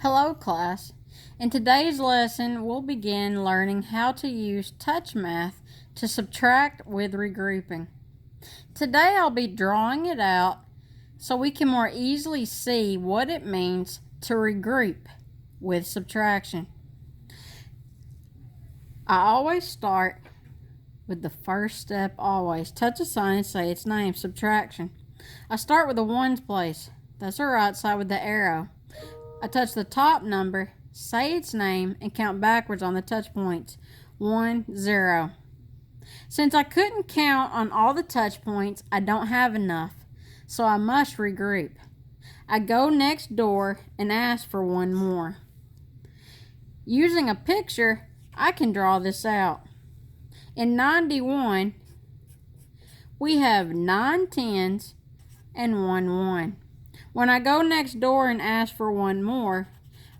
Hello class. In today's lesson, we'll begin learning how to use touch math to subtract with regrouping. Today I'll be drawing it out so we can more easily see what it means to regroup with subtraction. I always start with the first step always. Touch a sign and say its name, subtraction. I start with the ones place. That's the right side with the arrow. I touch the top number, say its name, and count backwards on the touch points. 1, 0. Since I couldn't count on all the touch points, I don't have enough, so I must regroup. I go next door and ask for one more. Using a picture, I can draw this out. In 91, we have 9 tens and 1 1. When I go next door and ask for one more,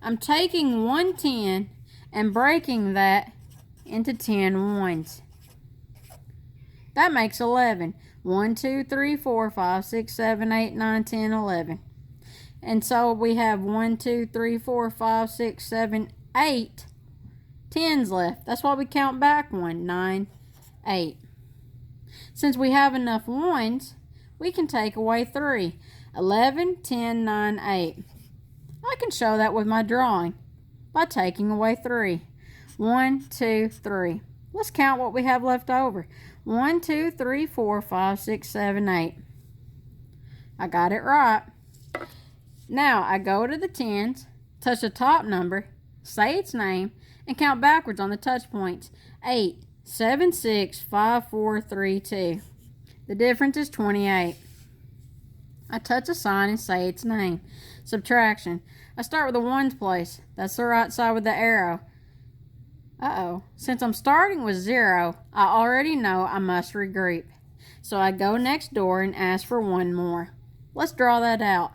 I'm taking 1 10 and breaking that into 10 ones. That makes 11. 1, 2, 3, 4, 5, 6, 7, 8, 9, 10, 11. And so we have 1, 2, 3, 4, 5, 6, 7, 8 tens left. That's why we count back 1, 9, 8. Since we have enough ones, we can take away 3. 11, 10, 9, 8. I can show that with my drawing by taking away 3. 1, 2, 3. Let's count what we have left over. 1, 2, 3, 4, 5, 6, 7, 8. I got it right. Now I go to the tens, touch the top number, say its name, and count backwards on the touch points. 8, 7, 6, 5, 4, 3, 2. The difference is 28. I touch a sign and say its name. Subtraction. I start with the ones place. That's the right side with the arrow. Since I'm starting with 0, I already know I must regroup. So I go next door and ask for one more. Let's draw that out.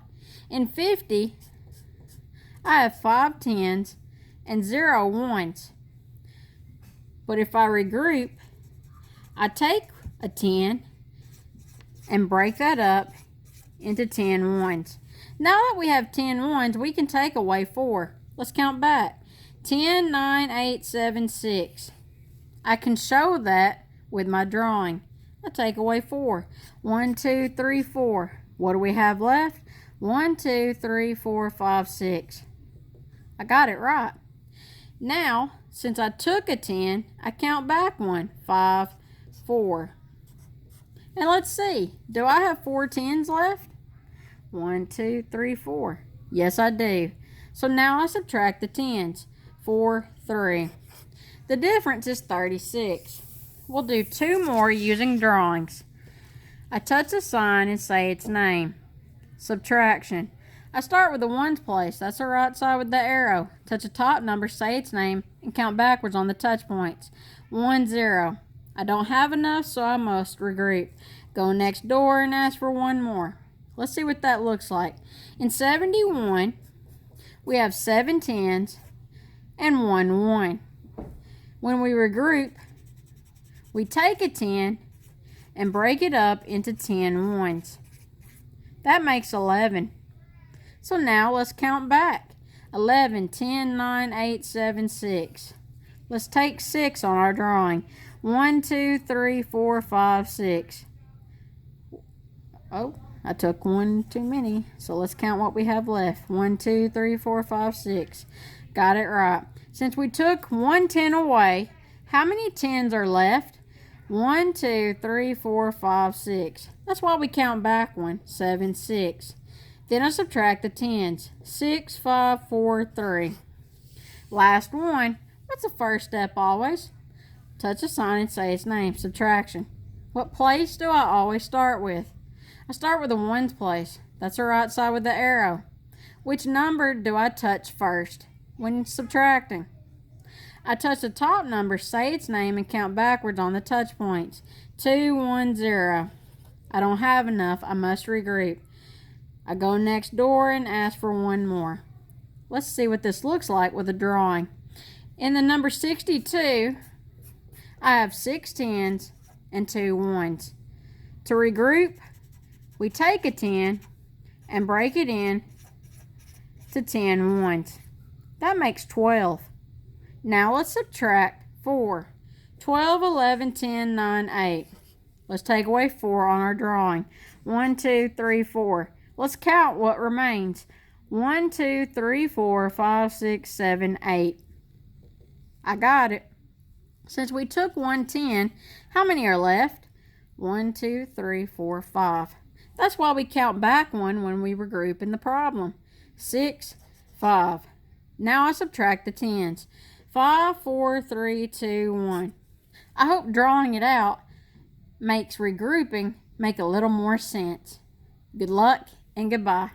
In 50, I have 5 tens and 0 ones. But if I regroup, I take a 10 and break that up into 10 ones. Now that we have 10 ones, we can take away 4. Let's count back. 10, 9, 8, 7, 6. I can show that with my drawing. I take away 4. 1, 2, 3, 4. What do we have left? 1, 2, 3, 4, 5, 6. I got it right. Now, since I took a 10, I count back 1, 5, 4. And let's see, do I have 4 tens left? 1, 2, 3, 4. Yes, I do. So now I subtract the tens. 4, 3. The difference is 36. We'll do 2 more using drawings. I touch a sign and say its name. Subtraction. I start with the ones place. That's the right side with the arrow. Touch a top number, say its name, and count backwards on the touch points. 1, 0. I don't have enough, so I must regroup. Go next door and ask for one more. Let's see what that looks like. In 71, we have 7 tens and 1 1. When we regroup, we take a 10 and break it up into 10 ones. That makes 11. So now let's count back. 11, 10, 9, 8, 7, 6. Let's take 6 on our drawing. 1, 2, 3, 4, 5, 6. Oh, I took 1 too many. So let's count what we have left. 1, 2, 3, 4, 5, 6. Got it right. Since we took 1 10 away, how many tens are left? 1, 2, 3, 4, 5, 6. That's why we count back 1, 7, 6. Then I subtract the tens. 6, 5, 4, 3. Last one. What's the first step always? Touch a sign and say its name. Subtraction. What place do I always start with? I start with the ones place. That's the right side with the arrow. Which number do I touch first when subtracting? I touch the top number, say its name, and count backwards on the touch points. 2, 1, 0. I don't have enough. I must regroup. I go next door and ask for one more. Let's see what this looks like with a drawing. In the number 62, I have 6 tens and 2 ones. To regroup, we take a 10 and break it in to 10 ones. That makes 12. Now let's subtract 4. 12, 11, 10, 9, 8. Let's take away 4 on our drawing. 1, 2, 3, 4. Let's count what remains. 1, 2, 3, 4, 5, 6, 7, 8. I got it. Since we took 110, how many are left? 1, 2, 3, 4, 5. That's why we count back 1 when we regroup in the problem. 6, 5. Now I subtract the 10s. 5, 4, 3, 2, 1. I hope drawing it out makes regrouping make a little more sense. Good luck and goodbye.